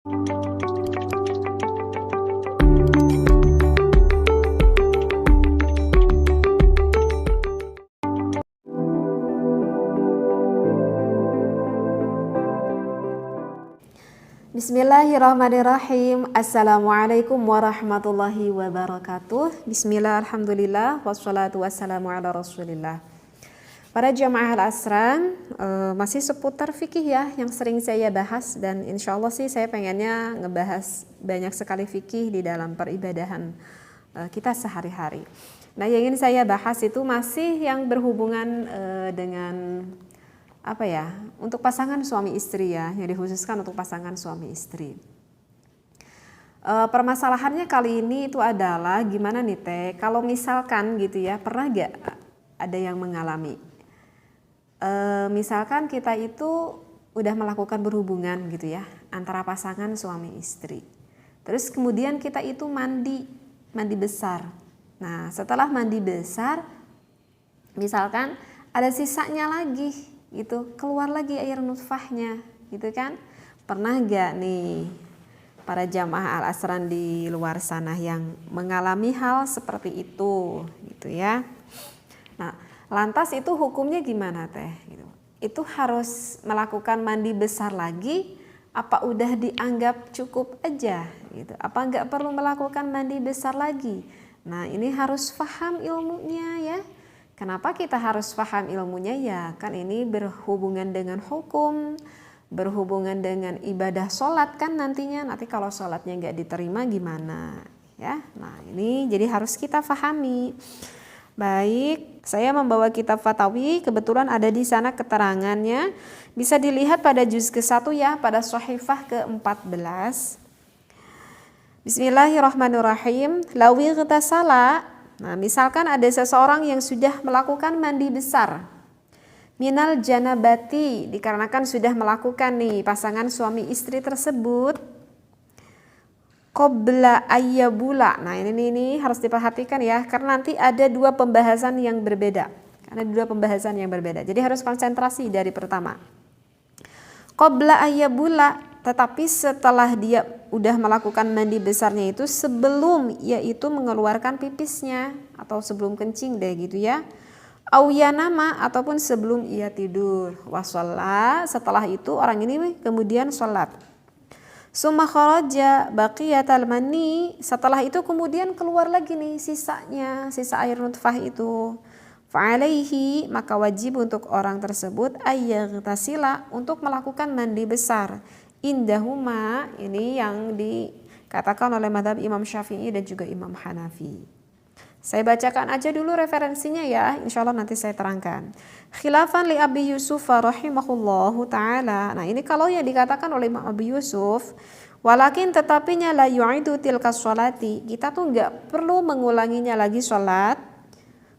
Bismillahirrahmanirrahim. Assalamualaikum warahmatullahi wabarakatuh. Bismillah, alhamdulillah, wassalatu wassalamu ala rasulillah. Para jamaah al-asran, masih seputar fikih ya yang sering saya bahas, dan insya Allah sih saya pengennya ngebahas banyak sekali fikih di dalam peribadahan kita sehari-hari. Nah, yang ingin saya bahas itu masih yang berhubungan dengan untuk pasangan suami istri ya, yang dikhususkan untuk pasangan suami istri. Permasalahannya kali ini itu adalah gimana nih Teh, kalau misalkan gitu ya, pernah gak ada yang mengalami misalkan kita itu udah melakukan berhubungan gitu ya antara pasangan suami istri, terus kemudian kita itu mandi besar. Nah, setelah mandi besar misalkan ada sisanya lagi gitu, keluar lagi air nutfahnya gitu kan. Pernah gak nih para jamaah al-asran di luar sana yang mengalami hal seperti itu gitu ya. Nah, lantas itu hukumnya gimana Teh gitu? Itu harus melakukan mandi besar lagi apa udah dianggap cukup aja gitu? Apa nggak perlu melakukan mandi besar lagi? Nah, ini harus paham ilmunya ya. Kenapa kita harus paham ilmunya ya? Kan ini berhubungan dengan hukum, berhubungan dengan ibadah sholat kan nantinya. Nanti kalau sholatnya nggak diterima gimana ya? Nah, ini jadi harus kita pahami. Baik, saya membawa kitab Fatawi, kebetulan ada di sana keterangannya. Bisa dilihat pada juz ke-1 ya, pada Shahifah ke-14. Bismillahirrahmanirrahim. Lawi ghtasala. Nah, misalkan ada seseorang yang sudah melakukan mandi besar minal janabati, dikarenakan sudah melakukan nih pasangan suami istri tersebut qabla ayyabula. Nah, ini harus diperhatikan ya, karena nanti ada dua pembahasan yang berbeda. Jadi harus konsentrasi dari pertama. Qabla ayyabula, tetapi setelah dia udah melakukan mandi besarnya itu sebelum yaitu mengeluarkan pipisnya atau sebelum kencing deh gitu ya. Au yanama, ataupun sebelum ia tidur. Wasalla, setelah itu orang ini kemudian sholat. Summa kharaja baqiyatal mani, setelah itu kemudian keluar lagi nih sisa air nutfah itu. Fa'alaihi, maka wajib untuk orang tersebut ayyaghtasila, untuk melakukan mandi besar. Indahuma, ini yang dikatakan oleh mazhab Imam Syafi'i dan juga Imam Hanafi. Saya bacakan aja dulu referensinya ya, insya Allah nanti saya terangkan. Khilafan li Abi Yusuf rahimahullahu ta'ala. Nah, ini kalau yang dikatakan oleh Imam Abi Yusuf, walakin tetapinya la yu'idu tilkas sholati, kita tuh nggak perlu mengulanginya lagi sholat.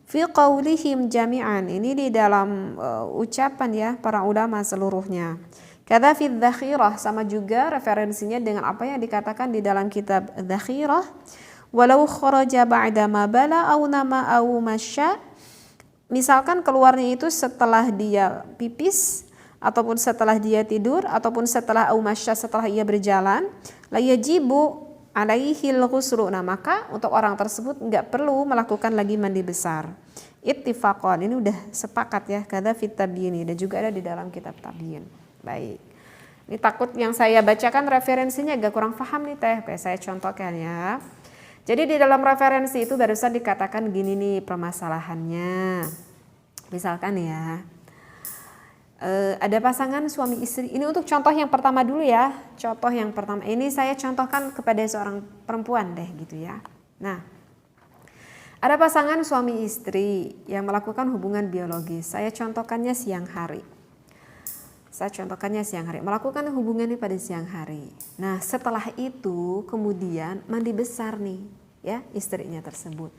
Fi qaulihim jami'an, ini di dalam ucapan ya para ulama seluruhnya. Kada fi dzakhirah, sama juga referensinya dengan apa yang dikatakan di dalam kitab dzakhirah. Walau kharaja ba'da ma bala au nama au masya, misalkan keluarnya itu setelah dia pipis ataupun setelah dia tidur ataupun setelah au masya, setelah ia berjalan, la yajibu alaihil ghuslu. Nah, maka untuk orang tersebut enggak perlu melakukan lagi mandi besar. Ittifaqan, ini udah sepakat ya, kada fit tabyin, dan juga ada di dalam kitab tabyin. Baik. Ini takut yang saya bacakan referensinya agak kurang paham nih Teh. Oke, saya contohkan ya. Jadi di dalam referensi itu barusan dikatakan gini nih permasalahannya. Misalkan ya, ada pasangan suami istri. Ini untuk contoh yang pertama dulu ya. Contoh yang pertama ini saya contohkan kepada seorang perempuan deh gitu ya. Nah, ada pasangan suami istri yang melakukan hubungan biologis. Saya contohkannya siang hari. Melakukan hubungannya pada siang hari. Nah, setelah itu kemudian mandi besar nih ya istrinya tersebut.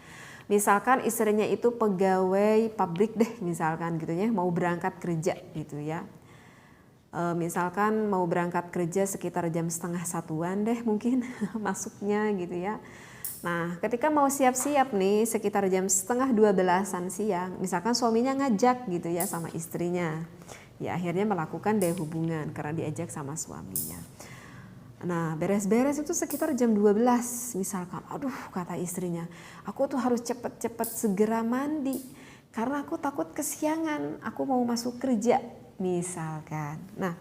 Misalkan istrinya itu pegawai pabrik deh misalkan gitu ya, mau berangkat kerja gitu ya. Misalkan mau berangkat kerja sekitar jam 12:30 deh mungkin masuknya gitu ya. Nah, ketika mau siap-siap nih sekitar jam 11:30 siang, misalkan suaminya ngajak gitu ya sama istrinya. Ya akhirnya melakukan deh hubungan karena diajak sama suaminya. Nah, beres-beres itu sekitar jam 12 misalkan. Aduh, kata istrinya, aku tuh harus cepet-cepet segera mandi karena aku takut kesiangan, aku mau masuk kerja misalkan. Nah,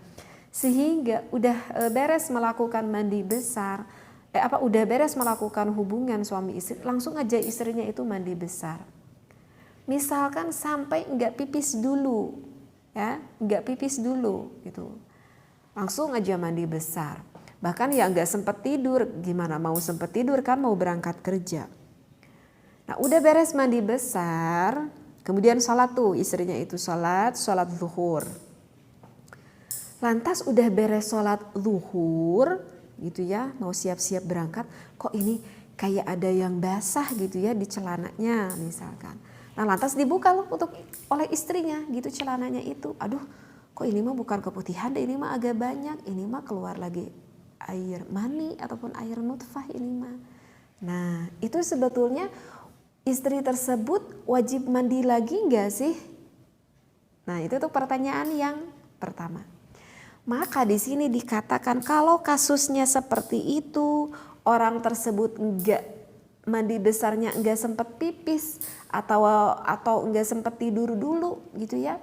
sehingga udah beres melakukan mandi besar, udah beres melakukan hubungan suami istri, langsung aja istrinya itu mandi besar. Misalkan sampai enggak pipis dulu, ya, enggak pipis dulu gitu. Langsung aja mandi besar. Bahkan ya nggak sempet tidur, gimana mau sempet tidur kan mau berangkat kerja. Nah udah beres mandi besar, kemudian sholat tuh istrinya itu sholat zuhur. Lantas udah beres sholat zuhur gitu ya, mau siap-siap berangkat, kok ini kayak ada yang basah gitu ya di celananya misalkan. Nah lantas dibuka loh oleh istrinya gitu celananya itu, aduh kok ini mah bukan keputihan deh, ini mah agak banyak, ini mah keluar lagi air mani ataupun air nutfah ini mah. Nah itu sebetulnya istri tersebut wajib mandi lagi enggak sih? Nah itu tuh pertanyaan yang pertama. Maka di sini dikatakan kalau kasusnya seperti itu, orang tersebut enggak mandi besarnya, enggak sempat pipis atau enggak sempat tidur dulu gitu ya.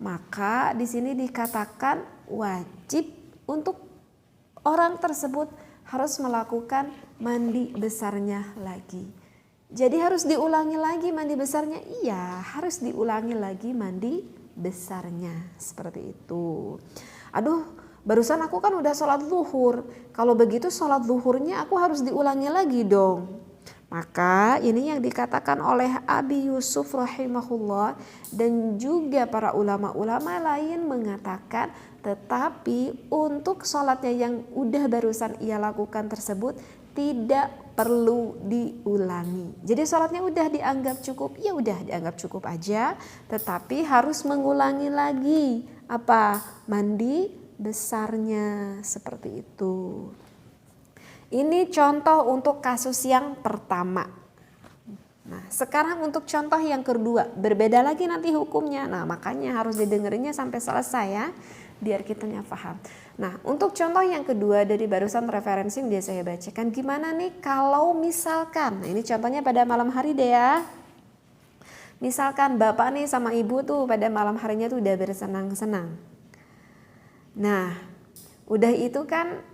Maka di sini dikatakan wajib untuk orang tersebut harus melakukan mandi besarnya lagi. Jadi harus diulangi lagi mandi besarnya? Iya, harus diulangi lagi mandi besarnya. Seperti itu. Aduh, barusan aku kan udah sholat zuhur. Kalau begitu sholat zuhurnya aku harus diulangi lagi dong. Maka ini yang dikatakan oleh Abi Yusuf rahimahullah dan juga para ulama-ulama lain mengatakan tetapi untuk sholatnya yang udah barusan ia lakukan tersebut tidak perlu diulangi. Jadi sholatnya udah dianggap cukup, ya udah dianggap cukup aja. Tetapi harus mengulangi lagi apa? Mandi besarnya seperti itu. Ini contoh untuk kasus yang pertama. Nah, sekarang untuk contoh yang kedua, berbeda lagi nanti hukumnya. Nah, makanya harus didengerinnya sampai selesai ya, biar kitanya paham. Nah, untuk contoh yang kedua dari barusan referensi yang dia saya bacakan, gimana nih kalau misalkan, nah ini contohnya pada malam hari deh ya. Misalkan bapak nih sama ibu tuh pada malam harinya tuh udah bersenang-senang. Nah, udah itu kan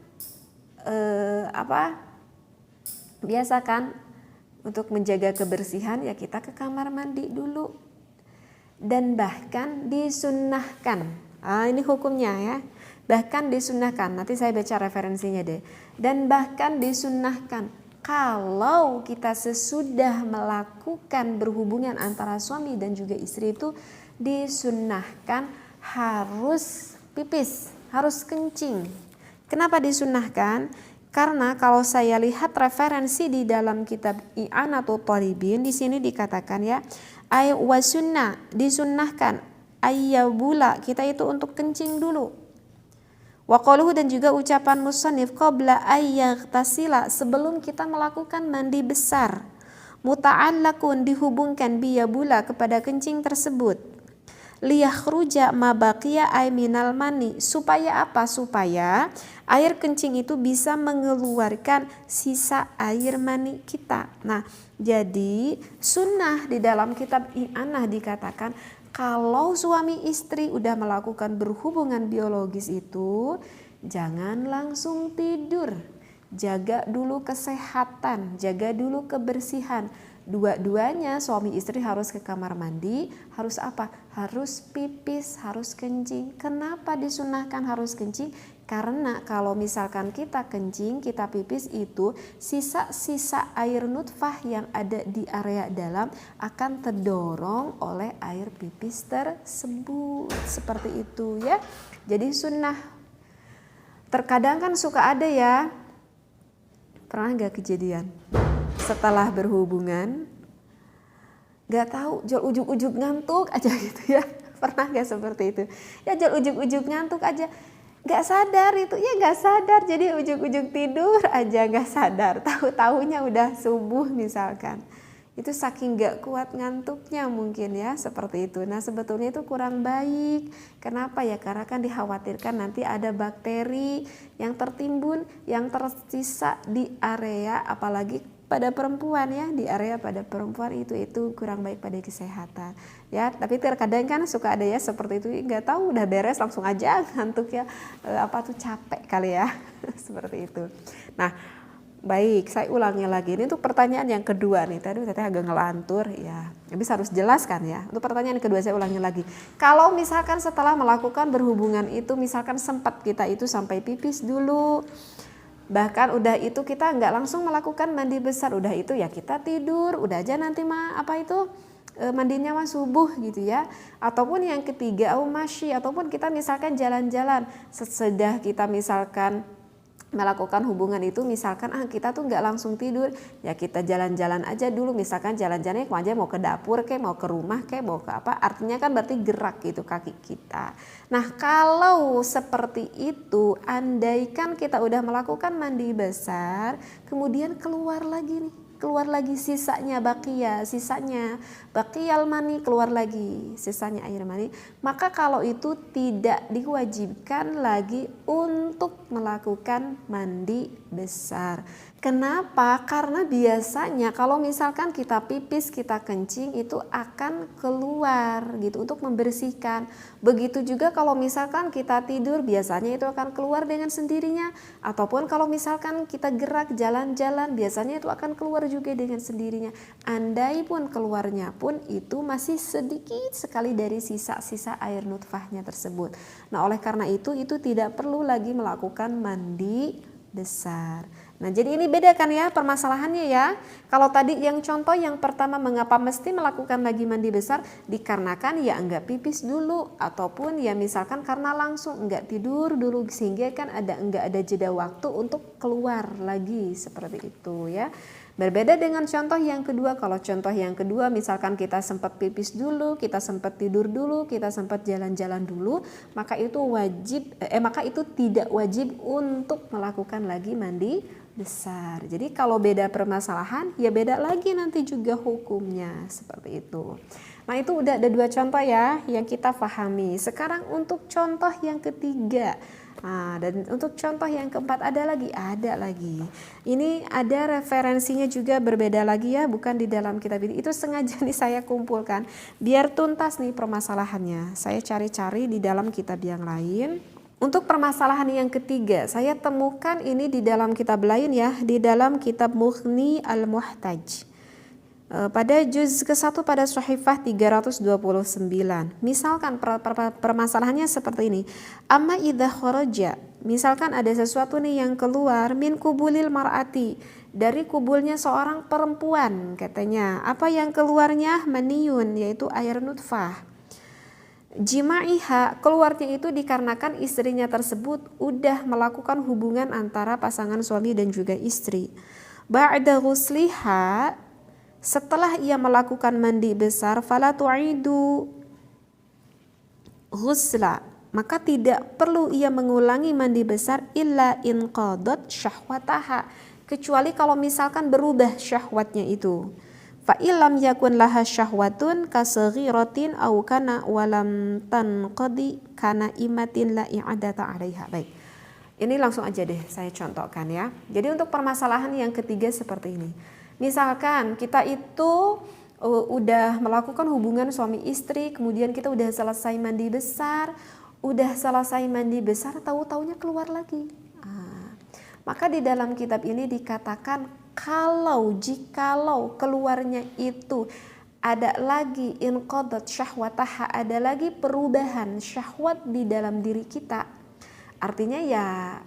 biasa kan untuk menjaga kebersihan ya kita ke kamar mandi dulu dan bahkan disunnahkan ini hukumnya ya, bahkan disunnahkan, nanti saya baca referensinya deh, dan bahkan disunnahkan kalau kita sesudah melakukan berhubungan antara suami dan juga istri itu disunnahkan harus pipis, harus kencing. Kenapa disunnahkan? Karena kalau saya lihat referensi di dalam kitab I'anatul Talibin di sini dikatakan ya, ay wasunnah disunnahkan ayyabula kita itu untuk kencing dulu. Wa qaluhu dan juga ucapan musannif qabla ayyaghtasila sebelum kita melakukan mandi besar. Muta'allaqun dihubungkan biyabula kepada kencing tersebut. Liyakhruja ma baqiya ay minal mani, supaya apa? Supaya air kencing itu bisa mengeluarkan sisa air mani kita. Nah, jadi sunnah di dalam kitab I'anah dikatakan kalau suami istri udah melakukan berhubungan biologis itu jangan langsung tidur. Jaga dulu kesehatan, jaga dulu kebersihan. Dua-duanya suami istri harus ke kamar mandi, harus apa? Harus pipis, harus kencing. Kenapa disunahkan harus kencing? Karena kalau misalkan kita kencing, kita pipis itu sisa-sisa air nutfah yang ada di area dalam akan terdorong oleh air pipis tersebut. Seperti itu ya. Jadi sunnah. Terkadang kan suka ada ya, pernah gak kejadian? Setelah berhubungan gak tahu jual ujuk-ujuk ngantuk aja gitu ya, pernah gak seperti itu ya, jual ujuk-ujuk ngantuk aja gak sadar itu ya, gak sadar jadi ujuk-ujuk tidur aja gak sadar, tahu-tahunya udah subuh misalkan Itu saking gak kuat ngantuknya mungkin ya, seperti itu. Nah sebetulnya itu kurang baik. Kenapa ya? Karena kan dikhawatirkan nanti ada bakteri yang tertimbun, yang tersisa di area, apalagi pada perempuan ya, di area pada perempuan itu kurang baik pada kesehatan ya. Tapi terkadang kan suka ada ya seperti itu, nggak tahu udah beres langsung aja ngantuk ya, capek kali ya seperti itu. Nah baik, saya ulangi lagi. Ini untuk pertanyaan yang kedua nih. Tadi agak ngelantur ya. Habis harus jelaskan ya. Untuk pertanyaan yang kedua saya ulangi lagi. Kalau misalkan setelah melakukan berhubungan itu, misalkan sempat kita itu sampai pipis dulu, bahkan udah itu kita nggak langsung melakukan mandi besar, udah itu ya kita tidur, udah aja nanti mandinya subuh gitu ya. Ataupun yang ketiga masyi, ataupun kita misalkan jalan-jalan sesudah kita misalkan melakukan hubungan itu, misalkan kita tuh nggak langsung tidur ya, kita jalan-jalan aja dulu, misalkan jalan-jalannya aja mau ke dapur kayak mau ke rumah kayak mau ke apa, artinya kan berarti gerak gitu kaki kita. Nah kalau seperti itu, andaikan kita udah melakukan mandi besar kemudian keluar lagi sisanya bakiyal mani, keluar lagi sisanya air mani, maka kalau itu tidak diwajibkan lagi untuk melakukan mandi besar. Kenapa? Karena biasanya kalau misalkan kita pipis, kita kencing itu akan keluar gitu untuk membersihkan. Begitu juga kalau misalkan kita tidur, biasanya itu akan keluar dengan sendirinya. Ataupun kalau misalkan kita gerak jalan-jalan, biasanya itu akan keluar juga dengan sendirinya. Andai pun keluarnya pun itu masih sedikit sekali dari sisa-sisa air nutfahnya tersebut. Nah oleh karena itu tidak perlu lagi melakukan mandi besar. Nah jadi ini beda kan ya permasalahannya ya. Kalau tadi yang contoh yang pertama, mengapa mesti melakukan lagi mandi besar? Dikarenakan ya enggak pipis dulu, ataupun ya misalkan karena langsung enggak tidur dulu, sehingga kan enggak ada jeda waktu untuk keluar lagi, seperti itu ya. Berbeda dengan contoh yang kedua. Kalau contoh yang kedua misalkan kita sempat pipis dulu, kita sempat tidur dulu, kita sempat jalan-jalan dulu, maka itu tidak wajib untuk melakukan lagi mandi besar. Jadi kalau beda permasalahan ya beda lagi nanti juga hukumnya, seperti itu. Nah itu udah ada dua contoh ya yang kita pahami. Sekarang untuk contoh yang ketiga. Nah, dan untuk contoh yang keempat ada lagi. Ini ada referensinya juga berbeda lagi ya, bukan di dalam kitab ini. Itu sengaja nih saya kumpulkan biar tuntas nih permasalahannya. Saya cari-cari di dalam kitab yang lain. Untuk permasalahan yang ketiga, saya temukan ini di dalam kitab lain ya, di dalam kitab Mughni Al-Muhtaj. Pada juz ke-1 pada Shahifah 329. Misalkan permasalahannya seperti ini. Amma idza kharaja, misalkan ada sesuatu nih yang keluar min kubulil mar'ati, dari kubulnya seorang perempuan katanya. Apa yang keluarnya? Maniyun, yaitu air nutfah. Jima'iha, keluarnya itu dikarenakan istrinya tersebut udah melakukan hubungan antara pasangan suami dan juga istri. Ba'da ghusliha, setelah ia melakukan mandi besar, fala tu'idu ghusla, maka tidak perlu ia mengulangi mandi besar illa in qadat syahwataha, kecuali kalau misalkan berubah syahwatnya itu. Fa illam yakun laha syahwatun kasaghiratin aw kana walam tanqadi kana imatin la i'adata 'alaiha. Baik. Ini langsung aja deh saya contohkan ya. Jadi untuk permasalahan yang ketiga seperti ini. Misalkan kita itu udah melakukan hubungan suami istri, kemudian kita udah selesai mandi besar, tahu-taunya keluar lagi. Maka di dalam kitab ini dikatakan jikalau keluarnya itu ada lagi inqadat syahwataha, ada lagi perubahan syahwat di dalam diri kita. Artinya ya,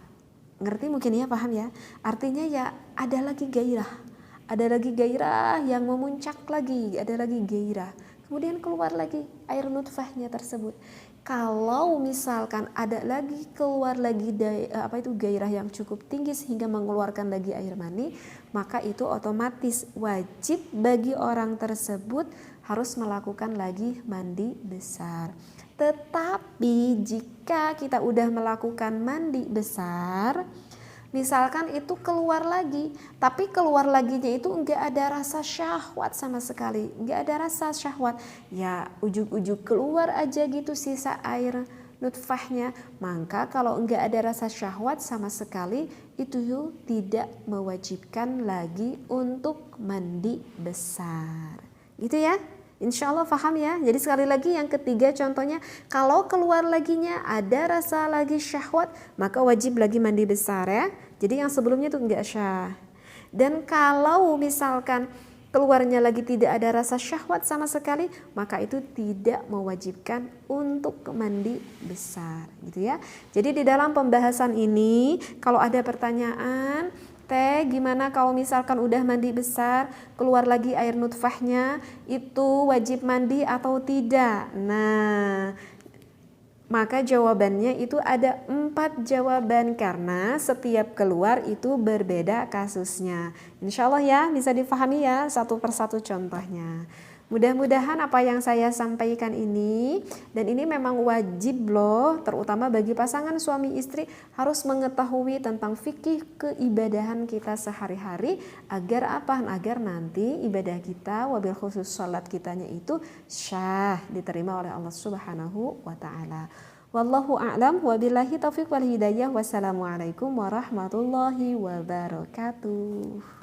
ngerti mungkin ya, paham ya? Artinya ya ada lagi gairah yang memuncak lagi, kemudian keluar lagi air nutfahnya tersebut. Kalau misalkan ada lagi keluar lagi gairah yang cukup tinggi sehingga mengeluarkan lagi air mani, maka itu otomatis wajib bagi orang tersebut harus melakukan lagi mandi besar. Tetapi jika kita udah melakukan mandi besar, Misalkan itu keluar lagi, tapi keluar laginya itu enggak ada rasa syahwat sama sekali, enggak ada rasa syahwat. Ya ujuk-ujuk keluar aja gitu sisa air nutfahnya. Maka kalau enggak ada rasa syahwat sama sekali, itu tidak mewajibkan lagi untuk mandi besar. Gitu ya. Insya Allah paham ya. Jadi sekali lagi yang ketiga contohnya, kalau keluar laginya ada rasa lagi syahwat, maka wajib lagi mandi besar ya. Jadi yang sebelumnya itu enggak syah. Dan kalau misalkan keluarnya lagi tidak ada rasa syahwat sama sekali, maka itu tidak mewajibkan untuk mandi besar gitu ya. Jadi di dalam pembahasan ini kalau ada pertanyaan, Teh, gimana kalau misalkan udah mandi besar, keluar lagi air nutfahnya, itu wajib mandi atau tidak? Nah, maka jawabannya itu ada 4 jawaban karena setiap keluar itu berbeda kasusnya. Insya Allah ya bisa difahami ya satu persatu contohnya. Mudah-mudahan apa yang saya sampaikan ini, dan ini memang wajib loh, terutama bagi pasangan suami istri harus mengetahui tentang fikih keibadahan kita sehari-hari agar apa? Agar nanti ibadah kita, wabil khusus sholat kitanya itu syah, diterima oleh Allah Subhanahu wa ta'ala. Wallahu a'lam wabillahi taufiq wal hidayah. Wassalamualaikum warahmatullahi wabarakatuh.